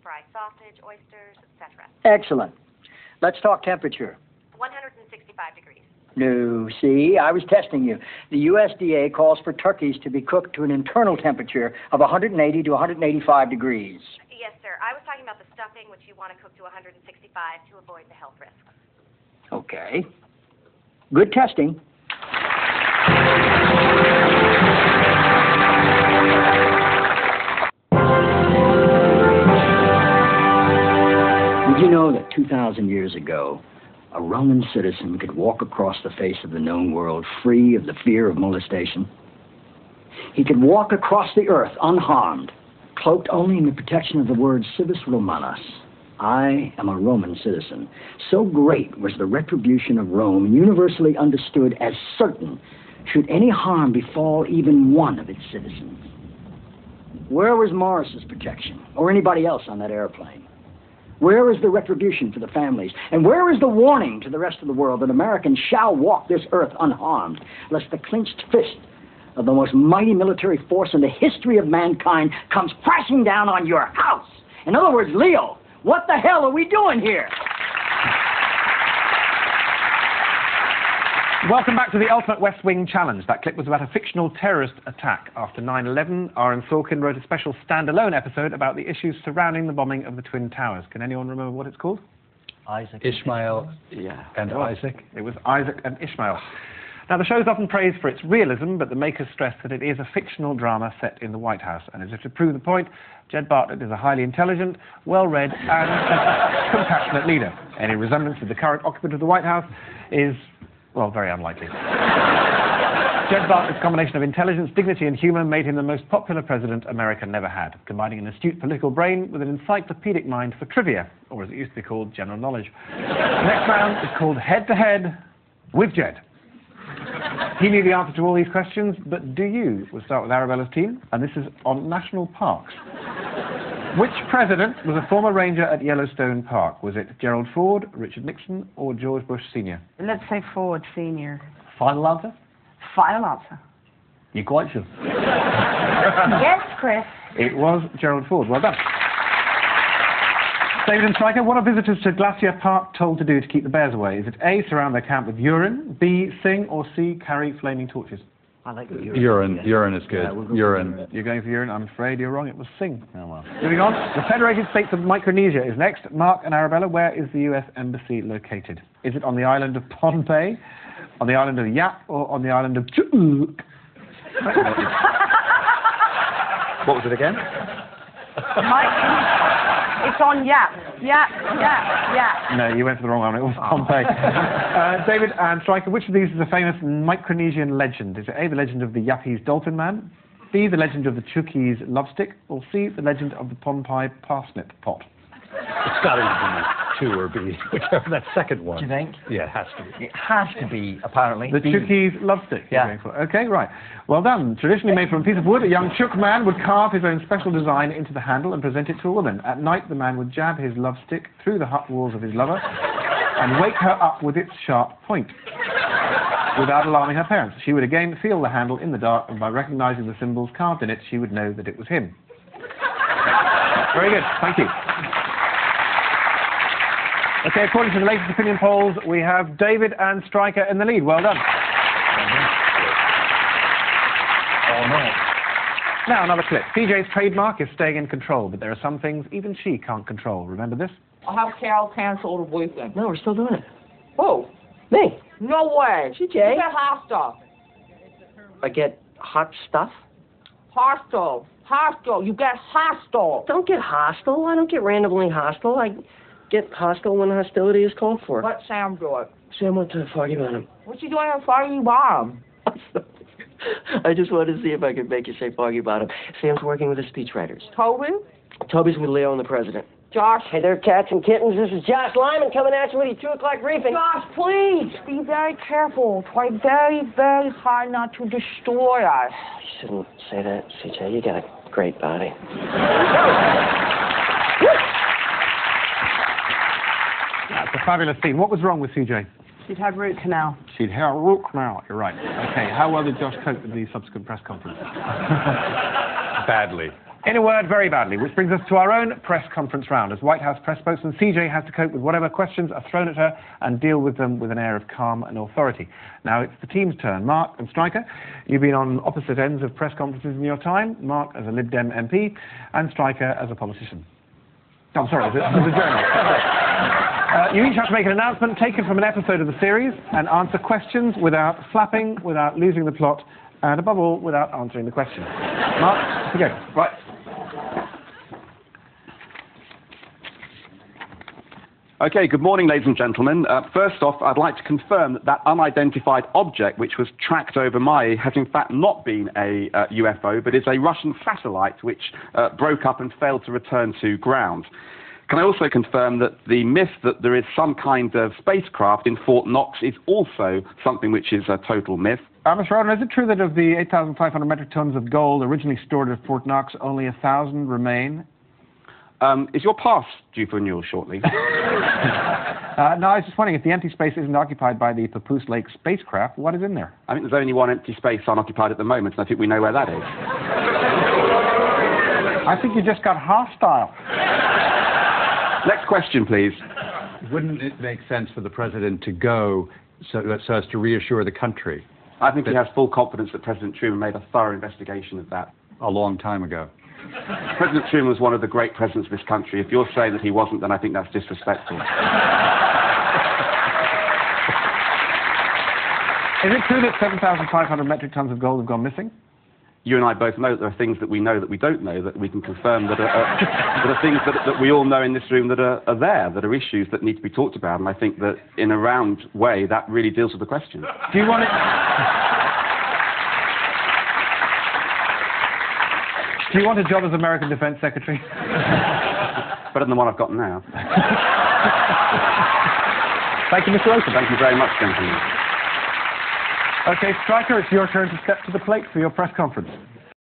fry sausage, oysters, etc. Excellent. Let's talk temperature. 165 degrees. No, see, I was testing you. The USDA calls for turkeys to be cooked to an internal temperature of 180 to 185 degrees. Yes, sir. I was talking about the stuffing, which you want to cook to 165 to avoid the health risks. Okay. Good testing. Did you know that 2,000 years ago, a Roman citizen could walk across the face of the known world free of the fear of molestation? He could walk across the earth unharmed, cloaked only in the protection of the word civis Romanus. I am a Roman citizen. So great was the retribution of Rome, universally understood as certain, should any harm befall even one of its citizens. Where was Morris's protection, or anybody else on that airplane? Where is the retribution for the families? And where is the warning to the rest of the world that Americans shall walk this earth unharmed, lest the clenched fist of the most mighty military force in the history of mankind comes crashing down on your house? In other words, Leo, what the hell are we doing here? Welcome back to the Ultimate West Wing Challenge. That clip was about a fictional terrorist attack. After 9/11, Aaron Sorkin wrote a special standalone episode about the issues surrounding the bombing of the Twin Towers. Can anyone remember what it's called? Isaac. Ishmael and Isaac. It was Isaac and Ishmael. Now, the show is often praised for its realism, but the makers stress that it is a fictional drama set in the White House. And as if to prove the point, Jed Bartlett is a highly intelligent, well-read, and compassionate leader. Any resemblance to the current occupant of the White House is, well, very unlikely. Jed Bartlett's combination of intelligence, dignity, and humour made him the most popular president America never had, combining an astute political brain with an encyclopedic mind for trivia, or as it used to be called, general knowledge. The next round is called Head to Head with Jed. He knew the answer to all these questions, but do you? We'll start with Arabella's team, and this is on national parks. Which president was a former ranger at Yellowstone Park? Was it Gerald Ford, Richard Nixon, or George Bush Sr.? Let's say Ford Sr. Final answer? Final answer. You're quite sure? Yes, Chris. It was Gerald Ford. Well done. David and Stryker, what are visitors to Glacier Park told to do to keep the bears away? Is it A, surround their camp with urine, B, sing, or C, carry flaming torches? I like the urine. Urine is good. Yeah, urine. You're going for urine? I'm afraid you're wrong. It was sing. Oh, well. Moving on. The Federated States of Micronesia is next. Mark and Arabella, where is the U.S. Embassy located? Is it on the island of Pohnpei, on the island of Yap, or on the island of Chuuk? What was it again? It's on Yap. Yap, Yap, Yap. No, you went for the wrong one. It was Pohnpei. David and Stryker, which of these is a famous Micronesian legend? Is it A, the legend of the Yapese Dolphin Man, B, the legend of the Chuukese Love Stick, or C, the legend of the Pohnpei Parsnip Pot? It's got to be 2 or B, whichever that second one. Do you think? Yeah, it has to be. It has to be, apparently. The Chuukese Love Stick. Yeah. Okay, right. Well done. Traditionally made from a piece of wood, a young Chuk man would carve his own special design into the handle and present it to a woman. At night, the man would jab his love stick through the hut walls of his lover and wake her up with its sharp point, without alarming her parents. She would again feel the handle in the dark, and by recognizing the symbols carved in it, she would know that it was him. Very good. Thank you. Okay, according to the latest opinion polls, we have David and Stryker in the lead. Well done. Oh, no. Now, another clip. CJ's trademark is staying in control, but there are some things even she can't control. Remember this? I'll have Carol cancel the weekend. No, we're still doing it. Who? Me. No way. CJ. You get hot stuff. I get hot stuff? Hostile. Hostile. You get hostile. Don't get hostile. I don't get randomly hostile. I get hostile when hostility is called for. Let Sam do it. Sam went to Foggy Bottom. What's he doing at Foggy Bottom? I just wanted to see if I could make you say Foggy Bottom. Sam's working with the speechwriters. Toby? Toby's with Leo and the president. Josh? Hey there, cats and kittens. This is Josh Lyman coming at you with your 2 o'clock briefing. Josh, please. Be very careful. Try very, very hard not to destroy us. You shouldn't say that, CJ. You got a great body. That's a fabulous scene. What was wrong with CJ? She'd had root canal. She'd had a root canal. You're right. Okay, how well did Josh cope with the subsequent press conference? Badly. In a word, very badly, which brings us to our own press conference round, as White House press spokesman CJ has to cope with whatever questions are thrown at her and deal with them with an air of calm and authority. Now it's the team's turn. Mark and Stryker, you've been on opposite ends of press conferences in your time. Mark as a Lib Dem MP, and Stryker as a politician. Oh, I'm sorry, as a journalist. You each have to make an announcement taken from an episode of the series and answer questions without flapping, without losing the plot, and above all, without answering the question. Mark, off you go. Right. Okay, good morning, ladies and gentlemen. First off, I'd like to confirm that that unidentified object which was tracked over Mai has in fact not been a UFO, but is a Russian satellite which broke up and failed to return to ground. Can I also confirm that the myth that there is some kind of spacecraft in Fort Knox is also something which is a total myth? Mr. Roden, is it true that of the 8,500 metric tons of gold originally stored at Fort Knox, only 1,000 remain? Is your pass due for renewal shortly? No, I was just wondering, if the empty space isn't occupied by the Papoose Lake spacecraft, what is in there? I think there's only one empty space unoccupied at the moment, and I think we know where that is. I think you just got hostile. Next question, please. Wouldn't it make sense for the president to go so as to reassure the country? I think he has full confidence that President Truman made a thorough investigation of that. A long time ago. President Truman was one of the great presidents of this country. If you're saying that he wasn't, then I think that's disrespectful. Is it true that 7,500 metric tons of gold have gone missing? You and I both know that there are things that we know that we don't know, that we can confirm that are things that we all know in this room that are there, that are issues that need to be talked about. And I think that in a round way, that really deals with the question. Do you want to... Do you want a job as American Defense Secretary? Better than the one I've got now. Thank you, Mr. Rosen. Thank you very much, gentlemen. Okay, Stryker, it's your turn to step to the plate for your press conference.